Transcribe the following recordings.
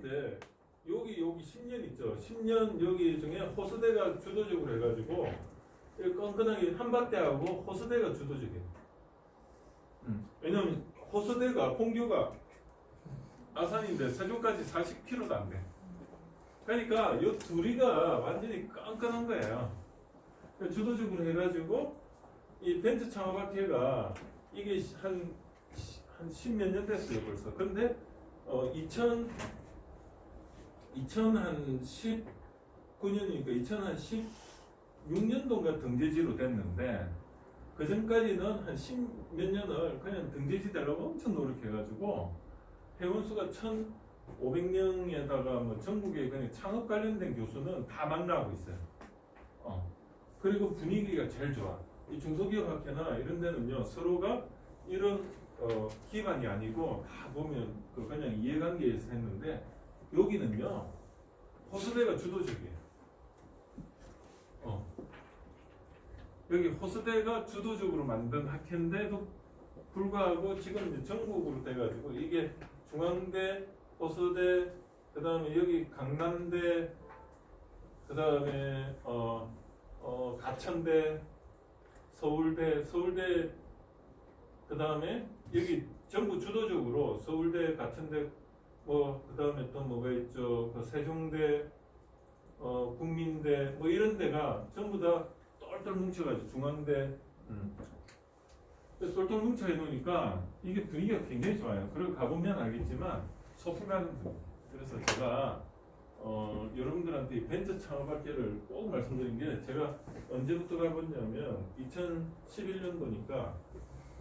근데 여기 10년 있죠. 10년 여기 중에 호스대가 주도적으로 해가지고 끈끈하게 한밭대하고 호스대가 주도적이에요. 왜냐면 호스대가 홍교가 아산인데 세종까지 40km도 안 돼. 그러니까 이 둘이가 완전히 끈끈한 거예요. 주도적으로 해가지고 이 벤처 창업학회가 이게 한 10몇 년 됐어요 벌써. 근데 2019년이니까 2016년도인가 등재지로 됐는데 그 전까지는 한 10몇 년을 그냥 등재지 되려고 엄청 노력해가지고 회원수가 1,500명에다가 뭐 전국에 그냥 창업 관련된 교수는 다 만나고 있어요. 그리고 분위기가 제일 좋아. 이 중소기업학회나 이런 데는요 서로가 이런 기반이 아니고 다 보면 그냥 이해관계에서 했는데 여기는요 호스대가 주도적이에요. 여기 호스대가 주도적으로 만든 학회인데도 불구하고 지금 이제 전국으로 돼가지고 이게 중앙대, 호스대, 그 다음에 여기 강남대, 그 다음에 가천대, 서울대, 그 다음에 여기 전부 주도적으로 서울대, 가천대, 그 다음에 또 뭐가 있죠? 그 세종대, 국민대, 뭐 이런 데가 전부 다 똘똘 뭉쳐가지고 중앙대, 똘똘 뭉쳐 해놓으니까 이게 분위기가 굉장히 좋아요. 그리고 가보면 알겠지만 소풍 가는 분위기. 그래서 제가 여러분들한테 이 벤처 창업학회를 꼭 말씀드린 게 제가 언제부터 가봤냐면 2011년도니까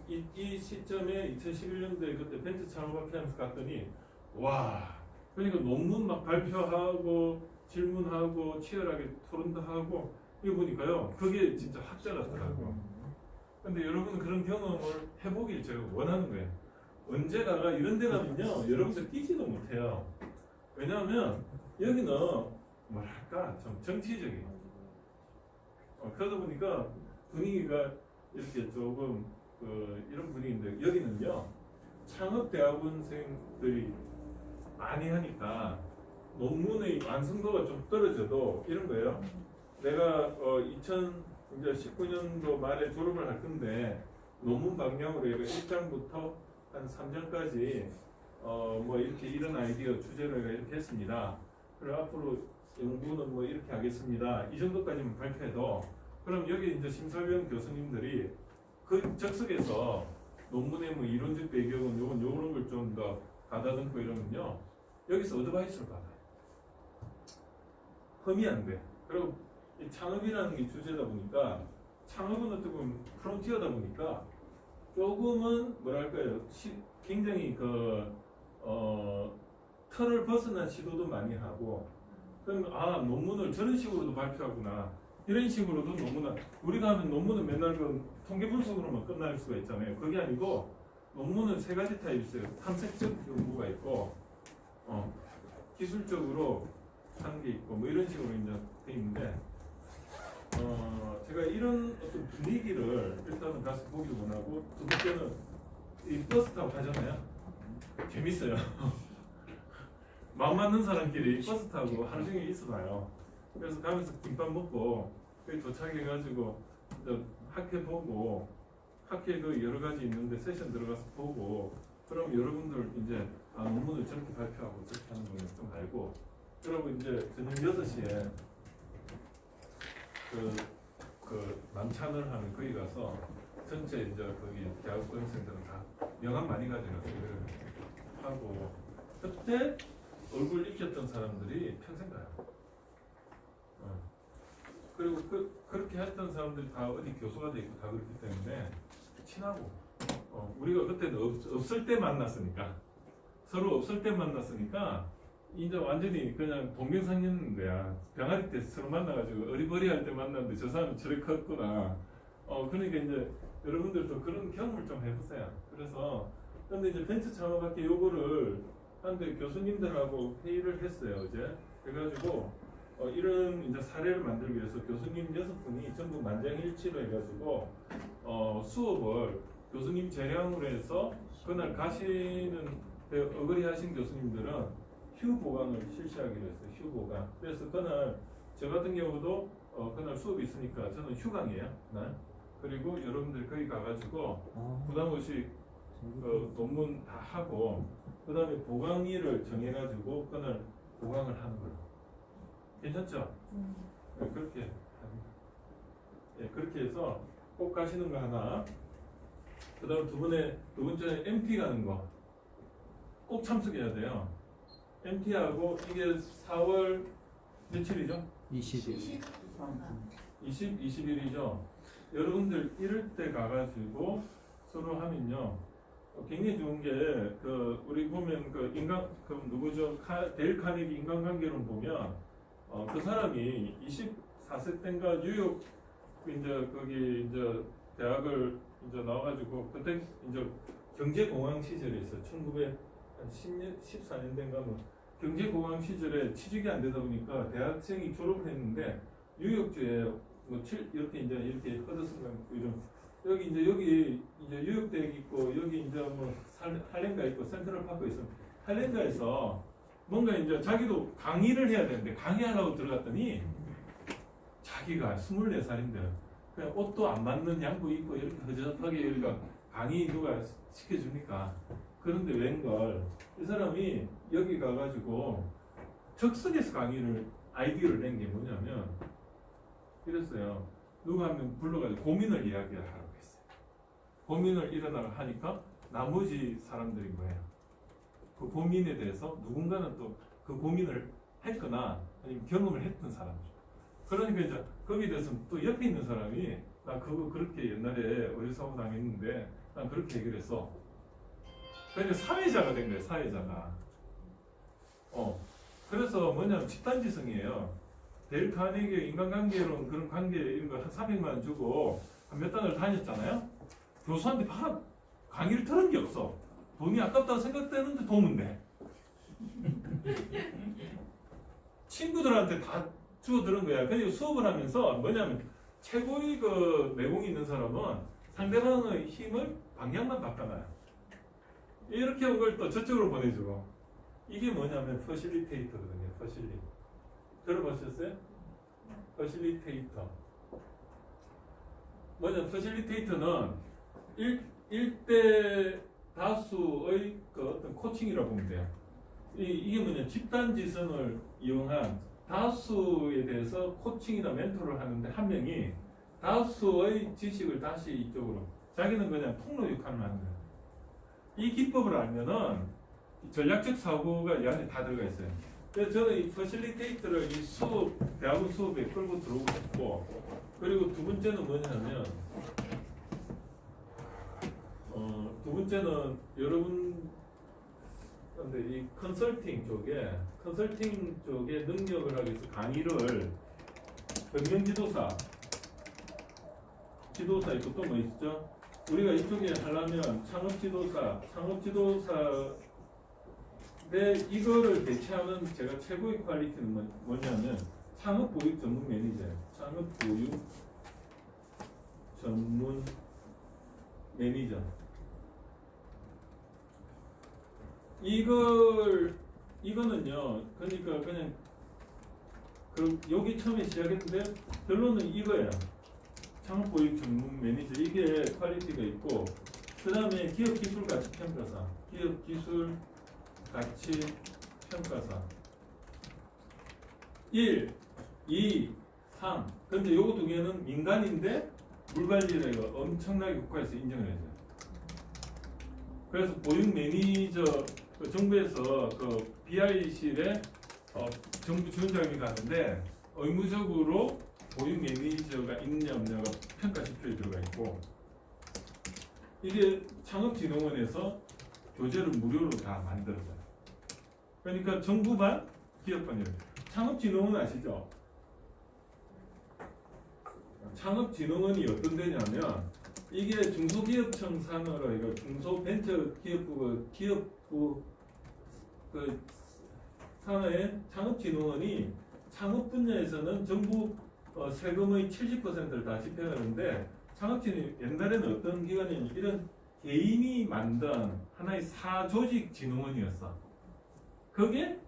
이 시점에 2011년도에 그때 벤처 창업학회 하면서 갔더니 와 그러니까 논문 막 발표하고 질문하고 치열하게 토론도 하고 이거 보니까요 그게 진짜 학자 같더라고요. 근데 여러분은 그런 경험을 해보길 제가 원하는 거예요. 언제 가가 이런 데 가면요 여러분들 끼지도 못해요. 왜냐하면 여기는 뭐랄까 좀 정치적이에요. 그러다 보니까 분위기가 이렇게 조금 이런 분위기인데 여기는요 창업대학원생들이 많이 하니까 논문의 완성도가 좀 떨어져도 이런 거예요. 내가 2019년도 말에 졸업을 할 건데 논문 방향으로 1장부터 한 3장까지 뭐 이렇게 이런 아이디어 주제로 이렇게 했습니다. 그리고 앞으로 연구는 뭐 이렇게 하겠습니다. 이 정도까지만 발표해도 그럼 여기 이제 심사위원 교수님들이 그 적석에서 논문의 뭐 이론적 배경은 요런 걸 좀 더 가다듬고 이러면요 여기서 어드바이스를 받아요. 험이 안 돼. 그리고 이 창업이라는 게 주제다 보니까 창업은 어떻게 보면 프론티어다 보니까 조금은 뭐랄까요 굉장히 틀을 벗어난 시도도 많이 하고 그럼 논문을 저런 식으로도 발표하구나 이런 식으로도 논문을 우리가 하면 논문은 맨날 통계 분석으로만 끝날 수가 있잖아요. 그게 아니고 논문은 세 가지 타입이 있어요. 탐색적 연구가 있고 기술적으로 하는 게 있고 뭐 이런 식으로 이제 돼 있는데 제가 이런 어떤 분위기를 일단은 가서 보기 원하고 두 번째는 이 버스 타고 가잖아요. 재밌어요. 마음 맞는 사람끼리 버스 타고 하루 종일 있어봐요. 그래서 가면서 김밥 먹고 거기 도착해가지고 학회 보고 학회 여러 가지 있는데 세션 들어가서 보고 그럼 여러분들 이제 논문을 저렇게 발표하고 저렇게 하는 걸 좀 알고 그러고 이제 저녁 6시에 만찬을 하는 거기 가서 전체 이제 거기 대학원생들은 다 명함 많이 가져가서 하고 그때 얼굴 익혔던 사람들이 평생 가요. 그리고 그렇게 했던 사람들이 다 어디 교수가 돼 있고 다 그렇기 때문에 친하고 우리가 그때는 없을 때 만났으니까 서로 없을 때 만났으니까 이제 완전히 그냥 동병상련인 거야. 병아리 때 서로 만나가지고 어리버리할 때 만났는데 저 사람이 저렇게 컸구나. 그러니까 이제 여러분들도 그런 경험을 좀 해보세요. 그래서 근데 이제 벤처 창업학회 요거를 한데 교수님들하고 회의를 했어요 어제. 그래가지고 이런 이제 사례를 만들기 위해서 교수님 6분이 전부 만장일치로 해가지고 수업을 교수님 재량으로 해서 그날 가시는 어거리 하신 교수님들은 휴 보강을 실시하기로 했어요. 휴 보강. 그래서 그날 저 같은 경우도 그날 수업이 있으니까 저는 휴강이에요. 날. 그리고 여러분들 거기 가가지고 부담 없이 논문 다 하고 그 다음에 보강일을 정해가지고 그날 보강을 하는 걸로. 괜찮죠? 네, 그렇게 합니다. 네, 그렇게 해서 꼭 가시는 거 하나. 그 다음 두 번째는 MT 가는 거. 꼭 참석해야 돼요. MT하고 이게 4월 며칠이죠? 20일. 21일이죠. 여러분들 이럴 때 가가지고 서로 하면요. 굉장히 좋은 게, 우리 보면 누구죠? 데일 카네기 인간관계론 보면, 그 사람이 24세 때인가 뉴욕, 거기 대학을 나와가지고, 그때 경제공황 시절에 있어요. 1914년대인가 경제공황 시절에 취직이 안 되다 보니까 대학생이 졸업을 했는데, 뉴욕주에 이렇게 허드슨강 이런 여기 뉴욕 대학 있고 여기 할렘가 있고 센트럴파크 있어. 할렘가에서 뭔가 자기도 강의를 해야 되는데 강의하려고 들어갔더니 자기가 24살인데 그냥 옷도 안 맞는 양복 입고 이렇게 허접하게 이렇게 강의 누가 시켜주니까 그런데 웬걸 이 사람이 여기 가가지고 적석에서 아이디어를 낸 게 뭐냐면 이랬어요. 누가 하면 불러가지고 고민을 이야기하라고 했어요. 고민을 일어나고 하니까 나머지 사람들인 거예요. 그 고민에 대해서 누군가는 또 그 고민을 했거나 아니면 경험을 했던 사람들. 그러니까 이제 거기에 대해서 또 옆에 있는 사람이 나 그거 그렇게 옛날에 어리사고 당했는데 난 그렇게 해결했어. 그러니까 사회자가 된 거예요. 사회자가. 그래서 뭐냐면 집단지성이에요. 데일 카네기 인간관계론 그런 관계 이런 거 한 300만 원 주고 한 몇 달을 다녔잖아요. 교수한테 강의를 들은 게 없어. 돈이 아깝다고 생각되는데 도움 돼. 친구들한테 다 주워 들은 거야. 근데 수업을 하면서 뭐냐면 최고의 내공이 있는 사람은 상대방의 힘을 방향만 바꿔놔요. 이렇게 한 걸 또 저쪽으로 보내주고 이게 뭐냐면 퍼실리테이터거든요. 들어보셨어요? 퍼실리테이터. 퍼실리테이터는 일대 다수의 어떤 코칭이라고 보면 돼요. 이게 뭐냐, 집단지성을 이용한 다수에 대해서 코칭이나 멘토를 하는데 한 명이 다수의 지식을 다시 이쪽으로 자기는 그냥 통로 역할을 하는 거예요. 이 기법을 알면은 전략적 사고가 이 안에 다 들어가 있어요. 그래서 저는 이 퍼실리테이터를 대학원 수업에 끌고 들어오고 싶고, 그리고 두 번째는 뭐냐면, 두 번째는 여러분, 근데 이 컨설팅 쪽에 능력을 하기 위해서 강의를 경영지도사 있고 또 뭐 있죠? 우리가 이쪽에 하려면 창업지도사 이거를 대체하는 제가 최고의 퀄리티는 뭐냐면 창업보육 전문 매니저예요. 창업보육 전문 매니저. 이거는요, 그러니까 그냥 여기 처음에 시작했는데 결론은 이거예요. 창업보육 전문 매니저, 이게 퀄리티가 있고, 그 다음에 기업기술가치평가사, 기업기술가치평가사 1, 2, 3. 근데 요거 두 개는 민간인데 물관리를 엄청나게 국가에서 인정을 해줘요. 그래서 보육 매니저, 정부에서 BI실에 정부 지원자금이 가는데 의무적으로 보육 매니저가 있냐 없냐가 평가지표에 들어가 있고, 이게 창업진흥원에서 교재를 무료로 다 만들어져요. 그러니까 정부반, 기업반 이렇게. 창업진흥원 아시죠? 창업진흥원이 어떤 데냐면 이게 중소기업청 산하로 이거 중소벤처기업부 산하의 창업진흥원이 창업 분야에서는 정부 세금의 70%를 다 집행하는데, 창업진흥 옛날에는 어떤 기관이냐면 이런 개인이 만든 하나의 사조직 진흥원이었어. 그게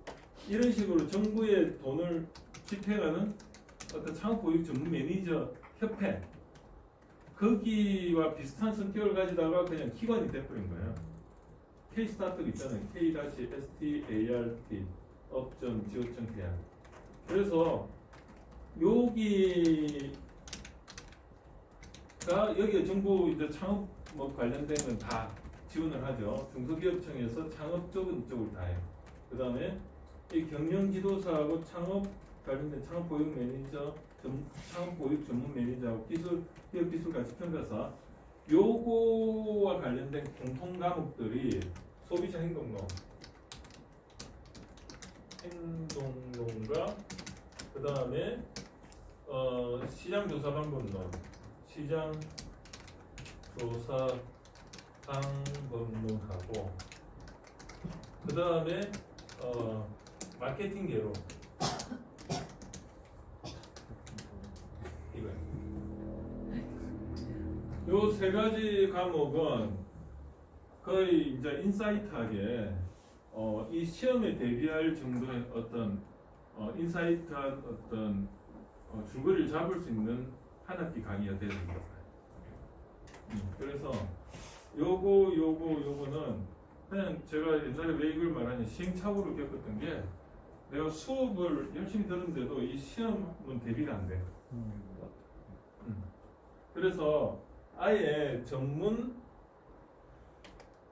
이런 식으로 정부의 돈을 집행하는 어떤 창업보육 전문 매니저 협회 거기와 비슷한 성격을 가지다가 그냥 기관이 돼버린 거예요. K-스타트가 있잖아요. K-START 업.지오.kr. 그래서 여기에 정부 이제 창업 뭐 관련된 건 다 지원을 하죠. 중소기업청에서 창업 쪽은 이쪽을 다 해요. 그 다음에 이 경영지도사하고 창업 관련된 창업보육 매니저, 창업보육 전문 매니저하고 기업 기술가치 평가사 요거와 관련된 공통 과목들이 소비자 행동론과 그 다음에 시장조사 방법론, 시장조사 방법론하고 그 다음에 마케팅 개로 이거요. 요 세 가지 과목은 거의 이제 인사이트하게 이 시험에 대비할 정도의 어떤 인사이트한 어떤 줄거리를 잡을 수 있는 한 학기 강의가 되는 거예요. 그래서 요거는 그냥 제가 옛날에 왜 이걸 말하냐 시행착오를 겪었던 게 내가 수업을 열심히 들었는데도 이 시험은 대비가 안 돼. 그래서 아예 전문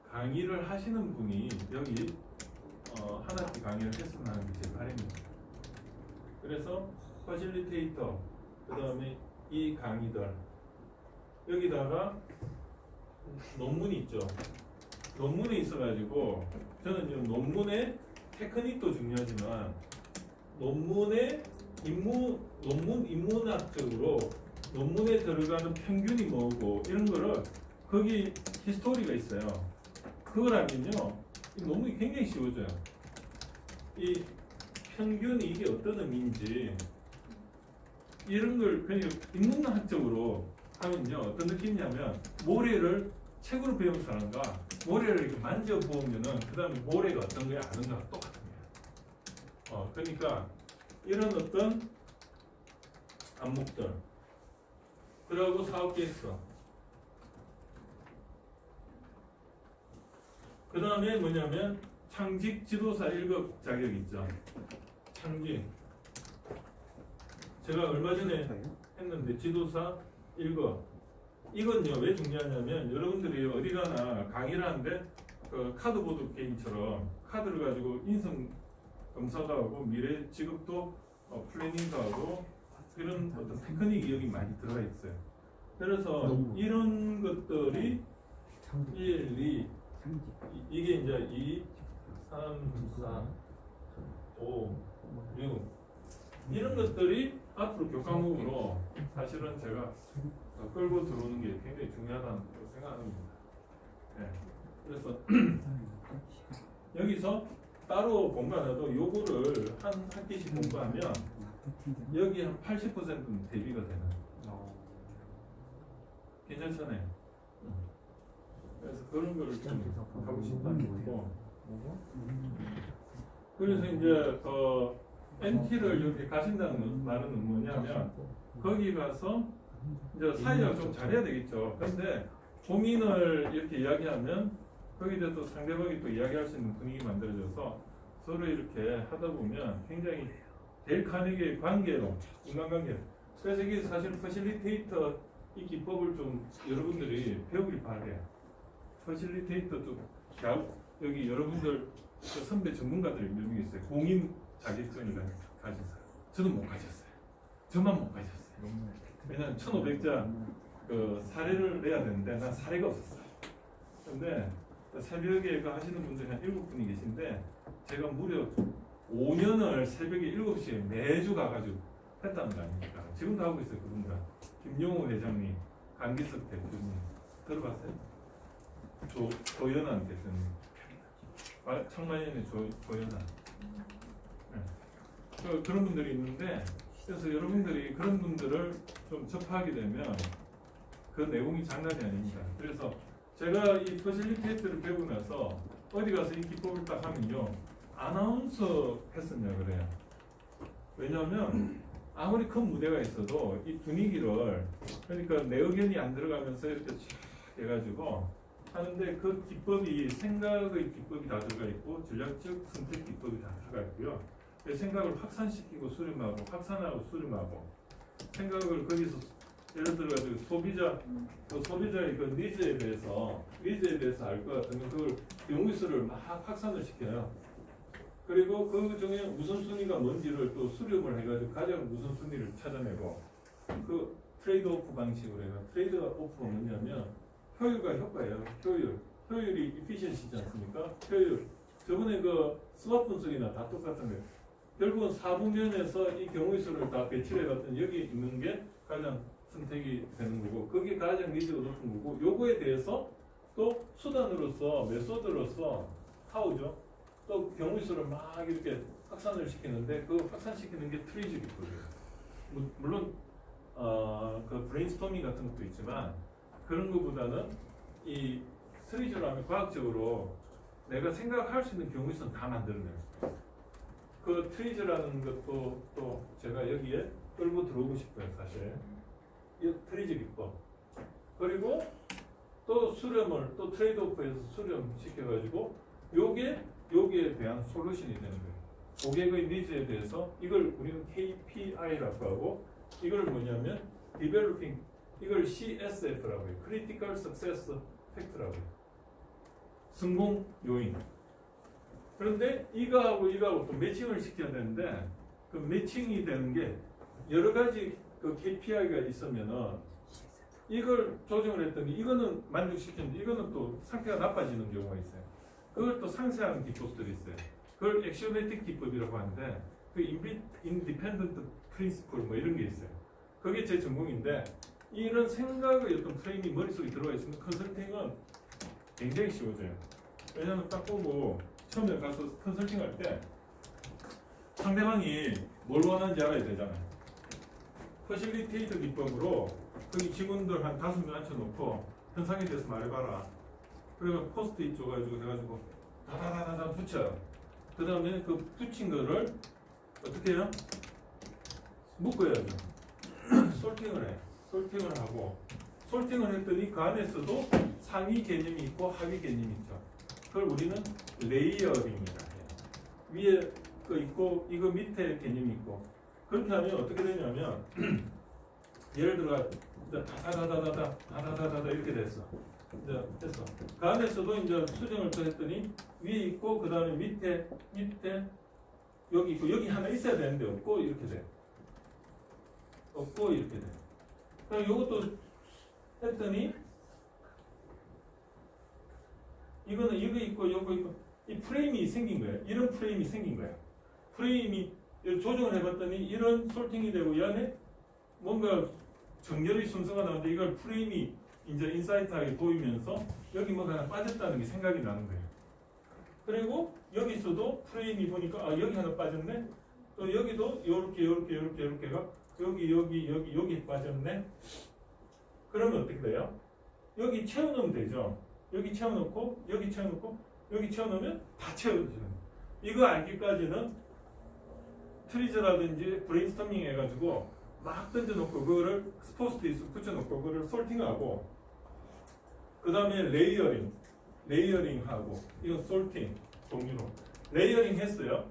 강의를 하시는 분이 여기 한 학기 강의를 했으면 하는 게 제 바람입니다. 그래서 퍼실리테이터 그 다음에 이 강의들 여기다가 논문이 있죠. 논문이 있어가지고 저는 이 논문의 테크닉도 중요하지만 논문 인문학적으로 논문에 들어가는 평균이 뭐고 이런 거를 거기 히스토리가 있어요. 그걸 알면요 이 논문이 굉장히 쉬워져요. 이 평균이 이게 어떤 의미인지 이런 걸 그냥 인문학적으로 하면요 어떤 느낌이냐면 모래를 책으로 배운 사람과 모래를 이렇게 만져보면은 그 다음에 모래가 어떤 거야 아는 거랑 똑같은 거예요. 그러니까 이런 어떤 안목들 그리고 사업 계획서 그 다음에 뭐냐면 창직 지도사 1급 자격 있죠. 창직 제가 얼마 전에 했는데 지도사 1급 이건요 왜 중요하냐면 여러분들이 어디 가나 강의를 하는데 그 카드보드 게임처럼 카드를 가지고 인성 검사도 하고 미래 직업도 플래닝도 하고 이런 어떤 테크닉이 여기 많이 들어가 있어요. 그래서 이런 것들이 1, 2 이게 이제 2, 3, 4, 5, 6 이런 것들이 앞으로 교과목으로 사실은 제가 끌고 들어오는 게 굉장히 중요하다고 생각합니다. 네. 그래서 여기서 따로 공부 안 해도 요거를 한 학기씩 공부하면 여기 한 80%는 대비가 되는. 괜찮잖아요. 그래서 그런 걸 좀 하고 싶다는 거고. 그래서 이제 NT를 이렇게 가신다는 말은 뭐냐면 거기 가서 이제 사회를 좀 잘해야 되겠죠. 그런데 고민을 이렇게 이야기하면 거기에 또 상대방이 또 이야기할 수 있는 분위기 만들어져서 서로 이렇게 하다 보면 굉장히 델 카네기의 관계로 인간관계. 그래서 이게 사실 퍼실리테이터 이 기법을 좀 여러분들이 배우길 바래요. 퍼실리테이터도 여기 여러분들 선배 전문가들이 몇 명 있어요. 공인 자격증을 가진 사람. 저는 못 가졌어요. 저만 못 가졌어요. 왜냐면 1,500자 그 사례를 내야 되는데 난 사례가 없었어요. 근데 새벽에 하시는 분들이 한 7분이 계신데 제가 무려 5년을 새벽에 7시에 매주 가가지고 했다는 거 아닙니까? 지금도 하고 있어요. 그분들. 김용호 회장님, 강기석 대표님 들어봤어요? 조연한 대표님, 청만연의 조연한. 네. 그런 분들이 있는데 그래서 여러분들이 그런 분들을 좀 접하게 되면 그 내용이 장난이 아닙니다. 그래서 제가 이 퍼실리테이터를 배우고 나서 어디 가서 이 기법을 딱 하면요 아나운서 했었냐 그래요. 왜냐하면 아무리 큰 무대가 있어도 이 분위기를, 그러니까 내 의견이 안 들어가면서 이렇게 쫙 해가지고 하는데, 그 기법이, 생각의 기법이 다 들어가 있고 전략적 선택 기법이 다 들어가 있고요. 생각을 확산시키고 수렴하고, 확산하고 수렴하고, 생각을 거기서 예를 들어가지고 소비자의 그 니즈에 대해서 알 것 같으면 그걸 경우수를 막 확산을 시켜요. 그리고 그 중에 우선순위가 뭔지를 또 수렴을 해가지고 가장 우선순위를 찾아내고, 그 트레이드 오프 방식으로 해요. 트레이드 오프가 뭐냐면 효율과 효과예요. 효율이 efficiency지 않습니까? 효율. 저번에 그 스왑 분석이나 다 똑같은 거예요. 결국은 4분면에서 이 경우의 수를 다 배치를 해봤더니 여기 있는 게 가장 선택이 되는 거고, 그게 가장 니즈가 높은 거고, 요거에 대해서 또 수단으로서, 메소드로서 하우죠. 또 경우의 수를 막 이렇게 확산을 시키는데, 그 확산시키는 게 트리즈 기법이에요. 물론 그 브레인스토밍 같은 것도 있지만, 그런 것보다는 이 트리즈로 하면 과학적으로 내가 생각할 수 있는 경우의 수는 다 만들어내요. 그 트리즈라는 것도 또 제가 여기에 끌고 들어오고 싶어요, 사실. 이 트리즈 기법. 그리고 또 수렴을, 또 트레이드 오프에서 수렴시켜가지고 여기에 대한 솔루션이 되는 거예요. 고객의 니즈에 대해서, 이걸 우리는 KPI라고 하고, 이걸 뭐냐면 Developing, 이걸 CSF라고 해요. Critical Success Factor라고 해요. 성공 요인. 그런데 이거하고 또 매칭을 시켜야 되는데, 그 매칭이 되는 게 여러 가지 그 KPI가 있으면은 이걸 조정을 했더니 이거는 만족시키는데 이거는 또 상태가 나빠지는 경우가 있어요. 그걸 또 상쇄하는 기법들이 있어요. 그걸 액시오매틱 기법이라고 하는데, 그 인디펜던트 프린시플 뭐 이런 게 있어요. 그게 제 전공인데, 이런 생각의 어떤 프레임이 머릿속에 들어가 있으면 컨설팅은 굉장히 쉬워져요. 왜냐하면 딱 보고 처음에 가서 컨설팅 할 때 상대방이 뭘 원하는지 알아야 되잖아요. 퍼실리테이터 기법으로 거기 직원들 한 5명 앉혀놓고 현상에 대해서 말해봐라. 그리고 포스트잇 줘가지고 해가지고 다다다다다 붙여요. 그 다음에 그 붙인 거를 어떻게 해요? 묶어야죠. 솔팅을 해. 솔팅을 하고, 솔팅을 했더니 그 안에서도 상위 개념이 있고 하위 개념이 있죠. 그걸 우리는 레이어링이라 해요. 위에 거 있고 이거 밑에 개념이 있고. 그렇게 하면 어떻게 되냐면 예를 들어 다다다다다 이렇게 됐어. 이제 됐어. 그 안에서도 이제 수정을 또 했더니 위에 있고 그 다음에 밑에 여기 있고, 여기 하나 있어야 되는데 없고 이렇게 돼. 없고 이렇게 돼. 그럼 이것도 했더니 이거는 이거 있고 요거 있고, 이 프레임이 생긴 거예요. 이런 프레임이 생긴 거예요. 프레임이 조정을 해봤더니 이런 솔팅이 되고, 이 안에 뭔가 정렬의 순서가 나오는데 이걸 프레임이 이제 인사이트하게 보이면서 여기 뭐가 하나 빠졌다는 게 생각이 나는 거예요. 그리고 여기서도 프레임이 보니까 여기 하나 빠졌네. 또 여기도 요렇게가 여기 빠졌네. 그러면 어떻게 돼요? 여기 채워넣으면 되죠. 여기 채워넣고 여기 채워넣으면 다 채워지는 거예요. 이거 알기까지는 트리저라든지 브레인스토밍 해가지고 막 던져놓고 그거를 포스트잇 붙여놓고 그거를 솔팅하고, 그 다음에 레이어링하고, 이건 솔팅 종류로 레이어링 했어요.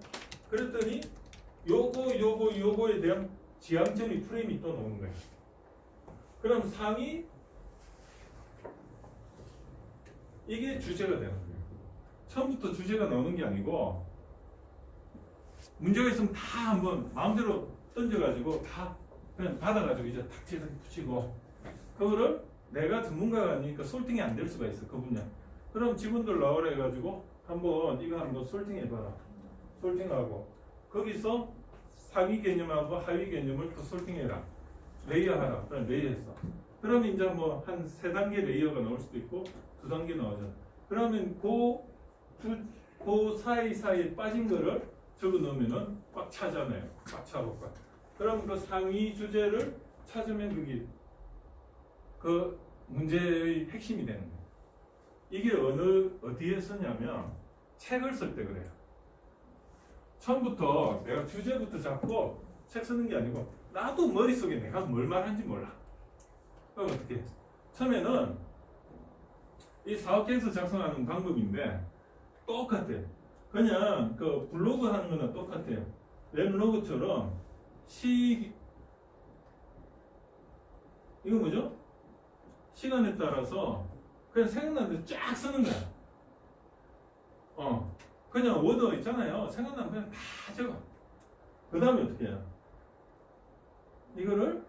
그랬더니 요거에 대한 지향점이 프레임이 또 나오는 거예요. 그럼 상이 이게 주제가 되는 거예요. 처음부터 주제가 나오는 게 아니고, 문제가 있으면 다 한번 마음대로 던져가지고 다 그냥 받아가지고 이제 탁 붙이고, 그거를 내가 전문가가 아니니까 솔팅이 안 될 수가 있어, 그 분야. 그럼 직원들 나오라 해가지고 이거 한번 솔팅해봐라. 솔팅하고 거기서 상위 개념하고 하위 개념을 또 솔팅해라. 레이어하라. 그럼 레이어했어. 그럼 이제 뭐 한 3단계 레이어가 나올 수도 있고 2단계 나오잖아. 그러면 그 사이사이에 빠진 거를 적어 넣으면은 꽉 차잖아요. 꽉 차고 꽉. 그럼 그 상위 주제를 찾으면 그게 그 문제의 핵심이 되는 거예요. 이게 어디에 쓰냐면 책을 쓸 때 그래요. 처음부터 내가 주제부터 잡고 책 쓰는 게 아니고 나도 머릿속에 내가 뭘 말하는지 몰라. 그럼 어떻게 해? 처음에는 이 사업 계획서 작성하는 방법인데 똑같아요. 그냥 그 블로그 하는 거는 똑같아요. 웹로그처럼 이거 뭐죠? 시간에 따라서 그냥 생각나는 대로 쫙 쓰는 거야. 그냥 워드 있잖아요. 생각나면 그냥 다 적어. 그 다음에 어떻게 해요? 이거를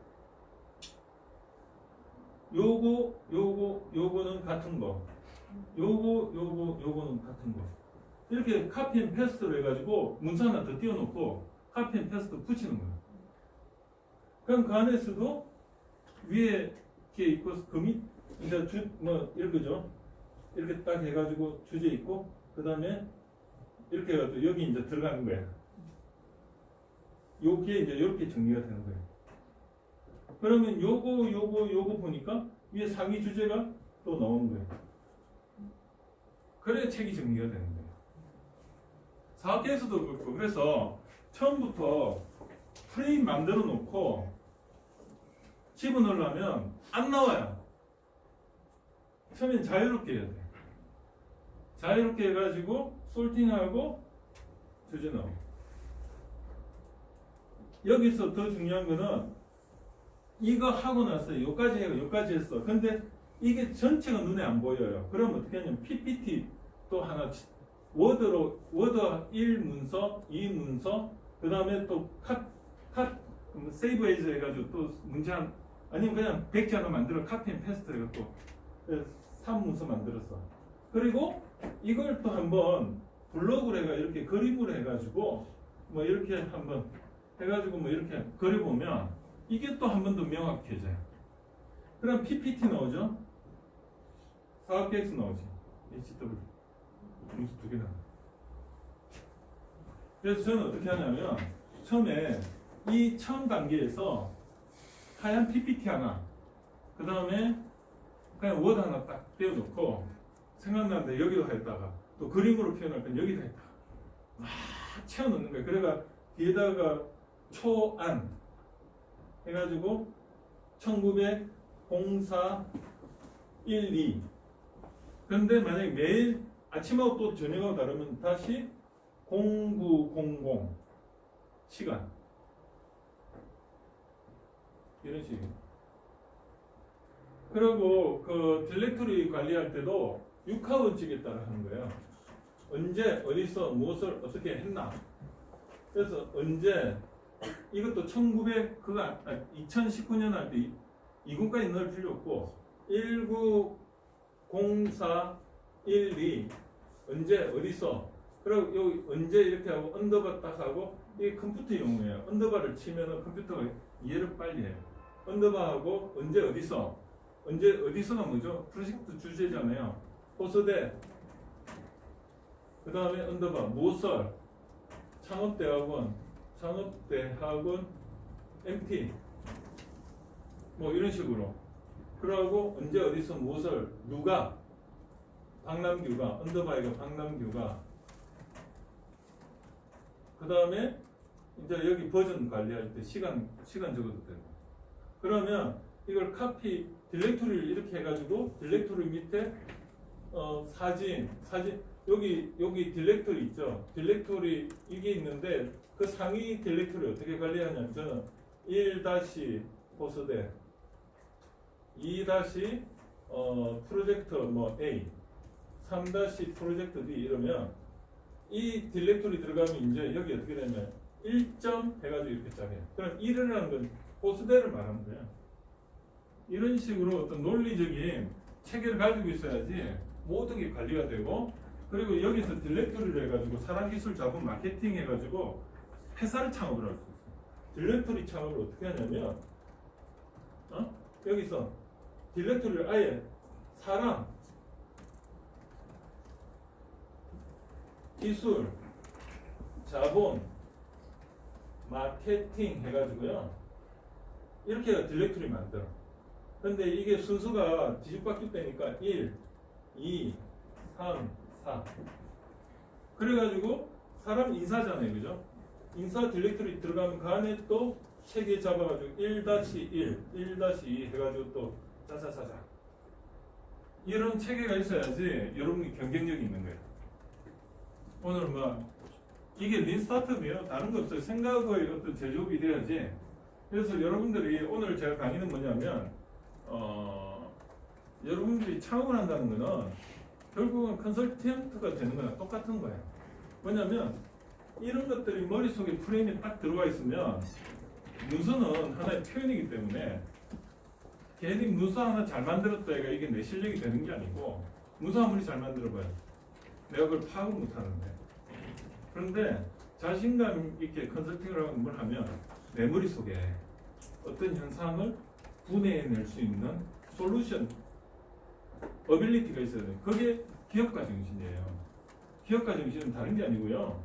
요거는 같은 거. 요거는 같은 거. 이렇게 카피 앤 페스트로 해가지고 문서 하나 더 띄워놓고 카피 앤 페스트 붙이는 거예요. 그럼 그 안에서도 위에 이렇게 있고 금이 이제 이렇게죠. 이렇게 딱 해가지고 주제 있고 그 다음에 이렇게 해가지고 여기 이제 들어가는 거예요. 여기에 이제 이렇게 정리가 되는 거예요. 그러면 요거 보니까 위에 상위 주제가 또 나오는 거예요. 그래야 책이 정리가 되는 거예요. 사업계에서도 그렇고 그래서 처음부터 프레임 만들어 놓고 집어넣으려면 안 나와요. 처음엔 자유롭게 해야 돼. 자유롭게 해가지고 솔팅하고 주제 넣어. 여기서 더 중요한 거는 이거 하고 나서 여기까지 해요. 여기까지 했어. 근데 이게 전체가 눈에 안 보여요. 그럼 어떻게 하냐면 PPT 또 하나 워드 1 문서, 2 문서, 그 다음에 또 세이브 에이즈 해가지고 또 문제 아니면 그냥 백지 하나 만들어 카피 앤 페스트 해가지고 3문서 만들었어. 그리고 이걸 또 한번 블로그로 해가 이렇게 그림으로 해가지고 뭐 이렇게 한번 해가지고 뭐 이렇게 그려보면 이게 또 한 번 더 명확해져요. 그럼 PPT 나오죠? 사업계획서 나오지. HW. 문서 2개 나와요. 그래서 저는 어떻게 하냐면 처음에 이 처음 단계에서 하얀 PPT 하나, 그 다음에 그냥 워드 하나 딱 떼어놓고 생각나는데 여기도 했다가 또 그림으로 표현할 건 여기도 했다가 막 채워넣는 거예요. 그래가 뒤에다가 초안 해가지고 1904 1, 2 그런데 만약에 매일 아침하고 또 저녁하고 다르면 다시 0900 시간 이런 식이에요. 그리고 그 딜렉토리 관리할 때도 6하원칙에 따라 하는 거예요. 언제 어디서 무엇을 어떻게 했나. 그래서 언제 이것도 2019년 할 때 이군까지 넣을 필요 없고 1904 12 언제 어디서 그리고 여기 언제 이렇게 하고 언더바 딱 하고 이게 컴퓨터 용어예요. 언더바를 치면은 컴퓨터가 이해를 빨리 해요. 언더바하고 언제 어디서가 뭐죠? 프로젝트 주제잖아요. 호서대 그 다음에 언더바 무엇을 창업대학원 MT 뭐 이런 식으로 그러고 언제 어디서 무엇을 누가 박남규가 언더바이가 박남규가 그 다음에 이제 여기 버전 관리할 때 시간 적어도 되고 그러면 이걸 카피 딜렉토리를 이렇게 해가지고 딜렉토리 밑에 사진 여기 딜렉토리 있죠. 딜렉토리 이게 있는데 그 상위 딜렉토리 어떻게 관리하냐면 저는 1- 호스대 2- 프로젝트 뭐 A 3- 프로젝트 B 이러면 이 딜렉토리 들어가면 이제 여기 어떻게 되냐면 1점 해가지고 이렇게 짜게요. 그럼 1이라는 건 호스대를 말하는 거예요. 이런 식으로 어떤 논리적인 체계를 가지고 있어야지 모든 게 관리가 되고 그리고 여기서 딜렉토리를 해가지고 사람기술 자본 마케팅 해가지고 회사를 창업을 할 수 있어요. 딜렉토리 창업을 어떻게 하냐면 여기서 딜렉토리를 아예 사람 기술 자본 마케팅 해가지고요 이렇게 딜렉토리 만들어. 근데 이게 순서가 뒤집박죽되니까 1, 2, 3, 4 그래가지고 사람 인사잖아요, 그죠? 인사 디렉토리 들어가면 그 안에 또 세 개 잡아가지고 1-1, 1-2 해가지고 또 짜자자자 이런 체계가 있어야지 여러분이 경쟁력이 있는 거예요. 오늘 뭐 이게 린 스타트업이에요. 다른 거 없어요. 생각의 어떤 제조업이 돼야지. 그래서 여러분들이 오늘 제가 강의는 뭐냐면 여러분들이 창업을 한다는 거는 결국은 컨설턴트가 되는 거랑 똑같은 거예요. 뭐냐면 이런 것들이 머릿속에 프레임이 딱 들어와 있으면 문서는 하나의 표현이기 때문에 괜히 문서 하나 잘 만들었다 해가 이게 내 실력이 되는 게 아니고 문서 아무리 잘 만들어봐요. 내가 그걸 파악을 못하는데. 그런데 자신감 있게 컨설팅을 하고 뭘 하면 내 머릿속에 어떤 현상을 분해해낼 수 있는 솔루션, 어빌리티가 있어야 돼요. 그게 기업가 정신이에요. 기업가 정신은 다른 게 아니고요.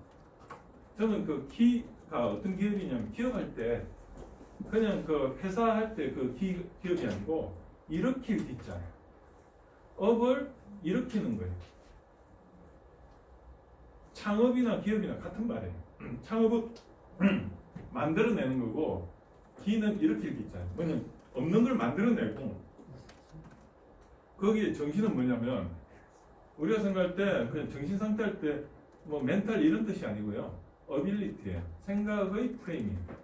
저는 그 기가 어떤 기업이냐면 기업할 때 그냥 그 회사 할 때 그 기업이 아니고 일으킬 기자예요. 업을 일으키는 거예요. 창업이나 기업이나 같은 말이에요. 창업은 만들어내는 거고 기는 일으킬 기자예요. 뭐냐면 없는 걸 만들어내고 거기에 정신은 뭐냐면 우리가 생각할 때 그냥 정신 상태 할 때 뭐 멘탈 이런 뜻이 아니고요. 어빌리티예요. 생각의 프레임이에요.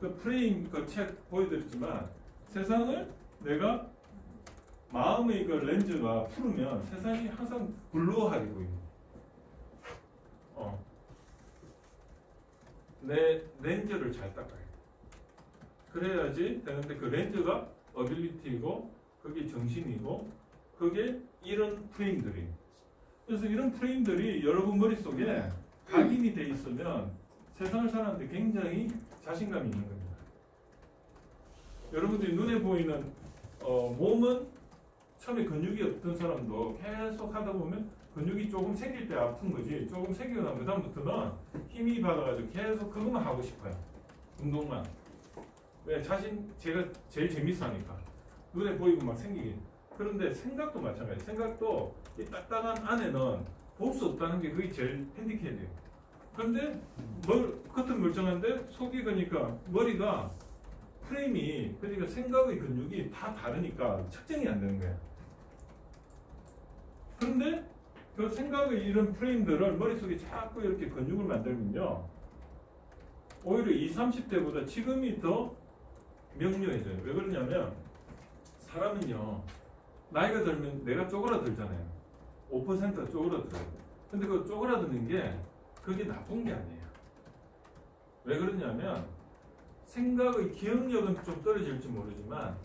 그 프레임 그 책 보여드렸지만 세상을 내가 마음의 그 렌즈가 풀으면 세상이 항상 블루하게 보입니다. 내 렌즈를 잘 닦아야 돼. 그래야지 되는데 그 렌즈가 어빌리티이고 그게 정신이고 그게 이런 프레임들이. 그래서 이런 프레임들이 여러분 머릿속에 각인이 돼 있으면 세상을 사는데 굉장히 자신감이 있는 겁니다. 여러분들이 눈에 보이는 몸은 처음에 근육이 없던 사람도 계속 하다 보면 근육이 조금 생길 때 아픈 거지 조금 생기고 나면 그다음부터는 힘이 받아가지고 계속 그것만 하고 싶어요. 운동만. 왜? 제가 제일 재밌어 하니까 눈에 보이고 막 생기게. 그런데 생각도 마찬가지예요. 생각도 이 딱딱한 안에는 볼 수 없다는 게 그게 제일 핸디캡이에요. 그런데 겉은 멀쩡한데 속이 그러니까 머리가 프레임이 그러니까 생각의 근육이 다 다르니까 측정이 안 되는 거야. 그런데 그 생각의 이런 프레임들을 머릿속에 자꾸 이렇게 근육을 만들면요 오히려 20, 30대보다 지금이 더 명료해져요. 왜 그러냐면 사람은요 나이가 들면 내가 쪼그라들잖아요. 5%가 쪼그라들어요. 근데 그 쪼그라드는 게 그게 나쁜 게 아니에요. 왜 그러냐면 생각의 기억력은 좀 떨어질지 모르지만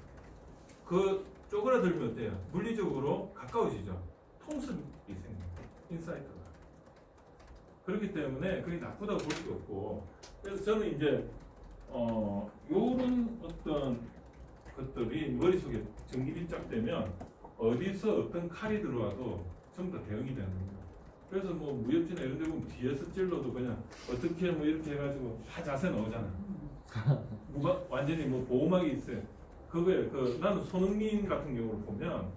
그 쪼그라들면 어때요? 물리적으로 가까워지죠. 통습이 생깁니다. 인사이트가. 그렇기 때문에 그게 나쁘다고 볼 수 없고 그래서 저는 이제 요런 어떤 것들이 머릿속에 정립이 쫙 되면 어디서 어떤 칼이 들어와도 전부 다 대응이 되는 겁니다. 그래서 뭐 무협지나 이런 데 보면 뒤에서 찔러도 그냥 어떻게 뭐 이렇게 해가지고 다 자세 나오잖아. 뭐가 완전히 뭐 보호막이 있어요. 그거에 나는 손흥민 같은 경우를 보면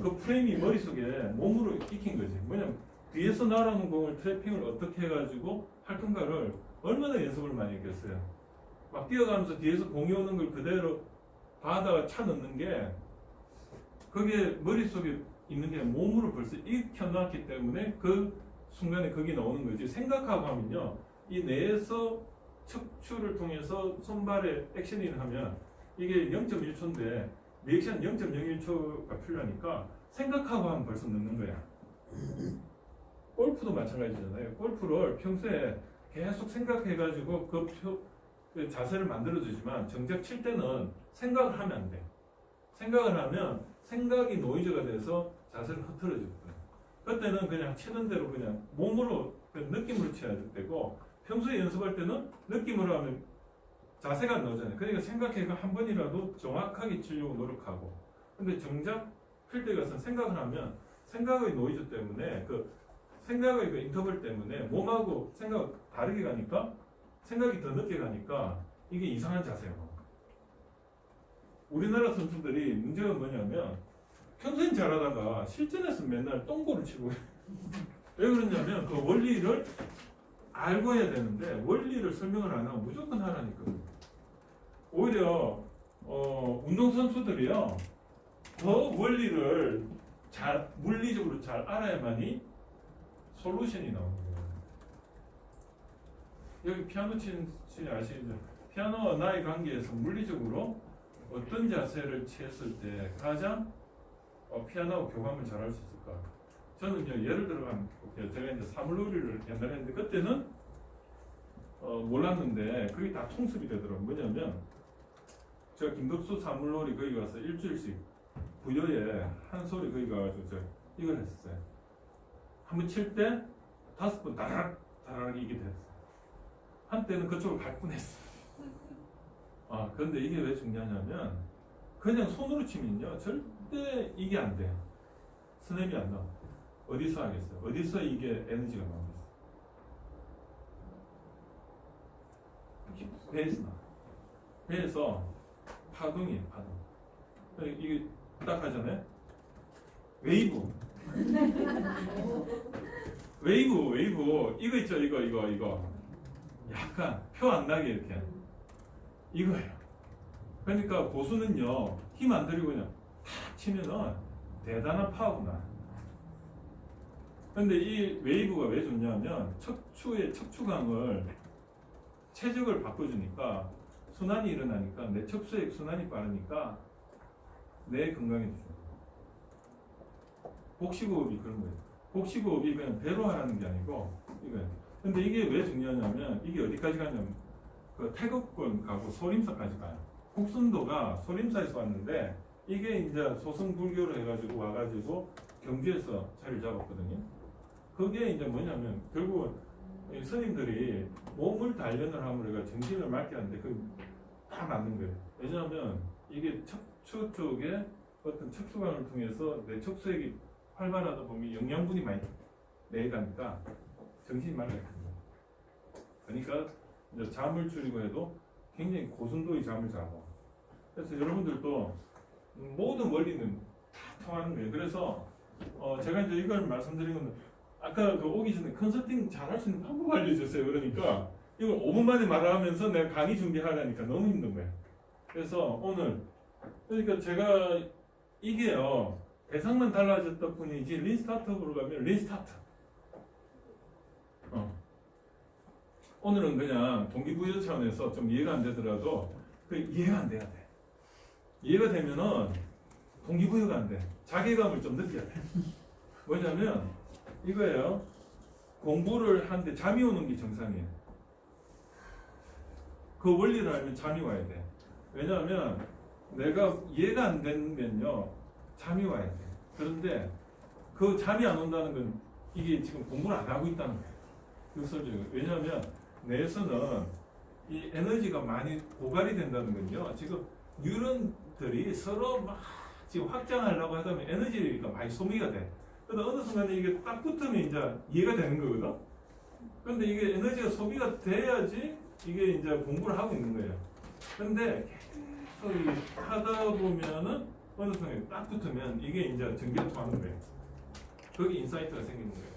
그 프레임이 머릿속에 몸으로 익힌 거지. 뭐냐면 뒤에서 날아오는 공을 트래핑을 어떻게 해가지고 할 건가를 얼마나 연습을 많이 했겠어요. 막 뛰어가면서 뒤에서 공이 오는 걸 그대로 바다가 차 넣는 게 그게 머릿속에 있는 게 몸으로 벌써 익혀놨기 때문에 그 순간에 그게 나오는 거지. 생각하고 하면요 이 뇌에서 척추를 통해서 손발에 액션을 하면 이게 0.1초인데 리액션 0.01초가 필요하니까 생각하고 하면 벌써 넣는 거야. 골프도 마찬가지잖아요. 골프를 평소에 계속 생각해가지고 그 자세를 만들어주지만 정작 칠 때는 생각을 하면 안 돼. 생각을 하면 생각이 노이즈가 돼서 자세를 흐트러지거든. 그때는 그냥 치는 대로 그냥 몸으로 느낌으로 쳐야 되고 평소에 연습할 때는 느낌으로 하면 자세가 안 나오잖아요. 그러니까 생각해가 한 번이라도 정확하게 치려고 노력하고 근데 정작 필드에 가서 생각을 하면 생각의 노이즈 때문에 그 생각의 그 인터벌 때문에 몸하고 생각 다르게 가니까 생각이 더 늦게 가니까 이게 이상한 자세예요. 우리나라 선수들이 문제가 뭐냐면 평소엔 잘하다가 실전에서 맨날 똥골을 치고 왜 그러냐면 그 원리를 알고 해야 되는데 원리를 설명을 안 하고 무조건 하라니까. 오히려 운동선수들이요 더 원리를 물리적으로 잘 알아야만이 솔루션이 나오는 거예요. 여기 피아노 치는 아시죠? 피아노와 나의 관계에서 물리적으로 어떤 자세를 취했을 때 가장 피아노하고 교감을 잘 할 수 있을까? 저는요 예를 들어 볼게요. 제가 이제 사물놀이를 옛날에 했는데 그때는 몰랐는데 그게 다 통습이 되더라고요. 뭐냐면 제가 김덕수 사물놀이 거기 가서 일주일씩 부여에 한 소리 거기 가가지고 제가 이걸 했었어요. 한번 칠 때 5번 다락 이게 됐어요. 한때는 그쪽으로 갈 뻔했어. 그런데 이게 왜 중요하냐면 그냥 손으로 치면요 절대 이게 안 돼요. 스냅이 안 나와. 어디서 하겠어요? 어디서 이게 에너지가 나오겠어요? 배에서 나와. 배에서 파동이에요, 파동. 이게 딱 하잖아요. 웨이브. 웨이브. 이거 있죠, 이거. 약간 표 안 나게 이렇게. 이거예요. 그러니까 고수는요, 힘 안 들이고 그냥 탁 치면은 대단한 파워가 나요. 근데 이 웨이브가 왜 좋냐면 척추의 척추강을 최적을 바꿔주니까 순환이 일어나니까 내 척수의 순환이 빠르니까 내 건강에 좋아요. 복식호흡이 그런 거예요. 복식호흡이 그냥 배로 하라는 게 아니고 이거예요. 근데 이게 왜 중요하냐면 이게 어디까지 가냐면 그 태극권 가고 소림사까지 가요. 국순도가 소림사에서 왔는데 이게 이제 소승불교로 해가지고 와가지고 경주에서 자리를 잡았거든요. 그게 이제 뭐냐면 결국은 스님들이 몸을 단련을 함으로 정신을 맑게 하는데 그게 다 맞는 거예요. 왜냐하면 이게 척추 쪽에 어떤 척수관을 통해서 내 척수액이 활발하다 보면 영양분이 많이 내려가니까 정신이 맑아요. 그러니까 이제 잠을 줄이고 해도 굉장히 고순도의 잠을 자고. 그래서 여러분들도 모든 원리는 다 통하는 거예요. 그래서 제가 이제 이걸 말씀드린 건 아까 그 오기 전에 컨설팅 잘할 수 있는 방법 알려줬어요. 그러니까 이걸 5분 만에 말하면서 내가 강의 준비하려니까 너무 힘든 거예요. 그래서 오늘 그러니까 제가 이게요 대상만 달라졌다 뿐이지 린스타트업으로 가면 린스타트. 오늘은 그냥 동기부여 차원에서 좀 이해가 안 되더라도 그 이해가 안 돼야 돼. 이해가 되면은 동기부여가 안 돼. 자괴감을 좀 느껴야 돼. 뭐냐면 이거예요. 공부를 하는데 잠이 오는 게 정상이에요. 그 원리를 알면 잠이 와야 돼. 왜냐하면 내가 이해가 안 되면요 잠이 와야 돼. 그런데 그 잠이 안 온다는 건 이게 지금 공부를 안 하고 있다는 거예요. 그래서 왜냐하면 뇌에서는 이 에너지가 많이 고갈이 된다는 건요. 지금 뉴런들이 서로 막 지금 확장하려고 하다 보면 에너지가 많이 소비가 돼. 그런데 어느 순간에 이게 딱 붙으면 이제 이해가 되는 거거든. 그런데 이게 에너지가 소비가 돼야지 이게 이제 공부를 하고 있는 거예요. 근데 계속 하다 보면은 어느 순간에 딱 붙으면 이게 이제 전기가 통하는 거예요. 거기 인사이트가 생기는 거예요.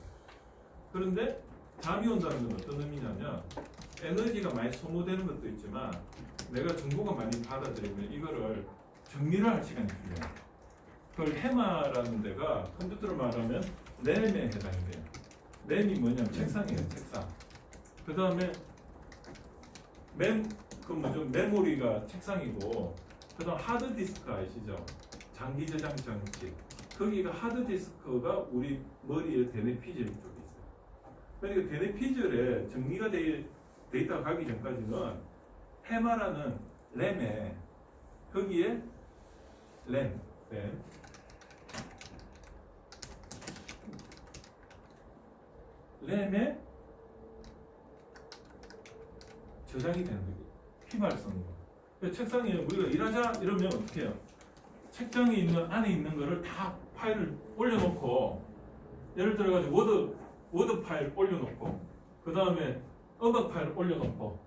그런데 잠이 온다는 건 어떤 의미냐면 에너지가 많이 소모되는 것도 있지만 내가 정보가 많이 받아들이면 이거를 정리를 할 시간이 필요해요. 그걸 해마라는 데가 컴퓨터로 말하면 램에 해당이 돼요. 램이 뭐냐면 책상이에요, 책상. 그 다음에 메모리가 책상이고, 그 다음 하드디스크 아시죠? 장기 저장 장치. 거기가 하드디스크가 우리 머리의 대뇌피질 쪽에 있어요. 그러니까 대뇌피질에 정리가 데이터가 가기 전까지는 해마라는 램에 거기에 램에 저장이 되는 거예요. 휘발성으로. 책상에 우리가 일하자 이러면 어떻게 해요? 책장에 있는 안에 있는 거를 다 파일을 올려놓고, 예를 들어가지고 워드 파일 올려놓고, 그 다음에 음악 파일 올려놓고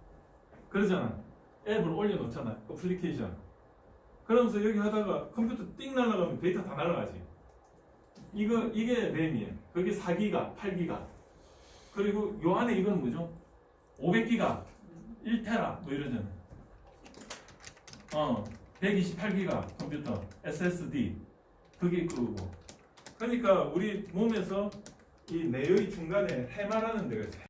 그러잖아. 앱을 올려놓잖아. 어플리케이션. 그러면서 여기 하다가 컴퓨터 띵 날아가면 데이터 다 날아가지. 이게 램이에요. 그게 4기가, 8기가. 그리고 요 안에 이건 뭐죠? 500기가, 1테라 뭐 이러잖아. 128기가 컴퓨터, SSD 그게 그거고. 그러니까 우리 몸에서 이 뇌의 중간에 해마라는 데가 있어요.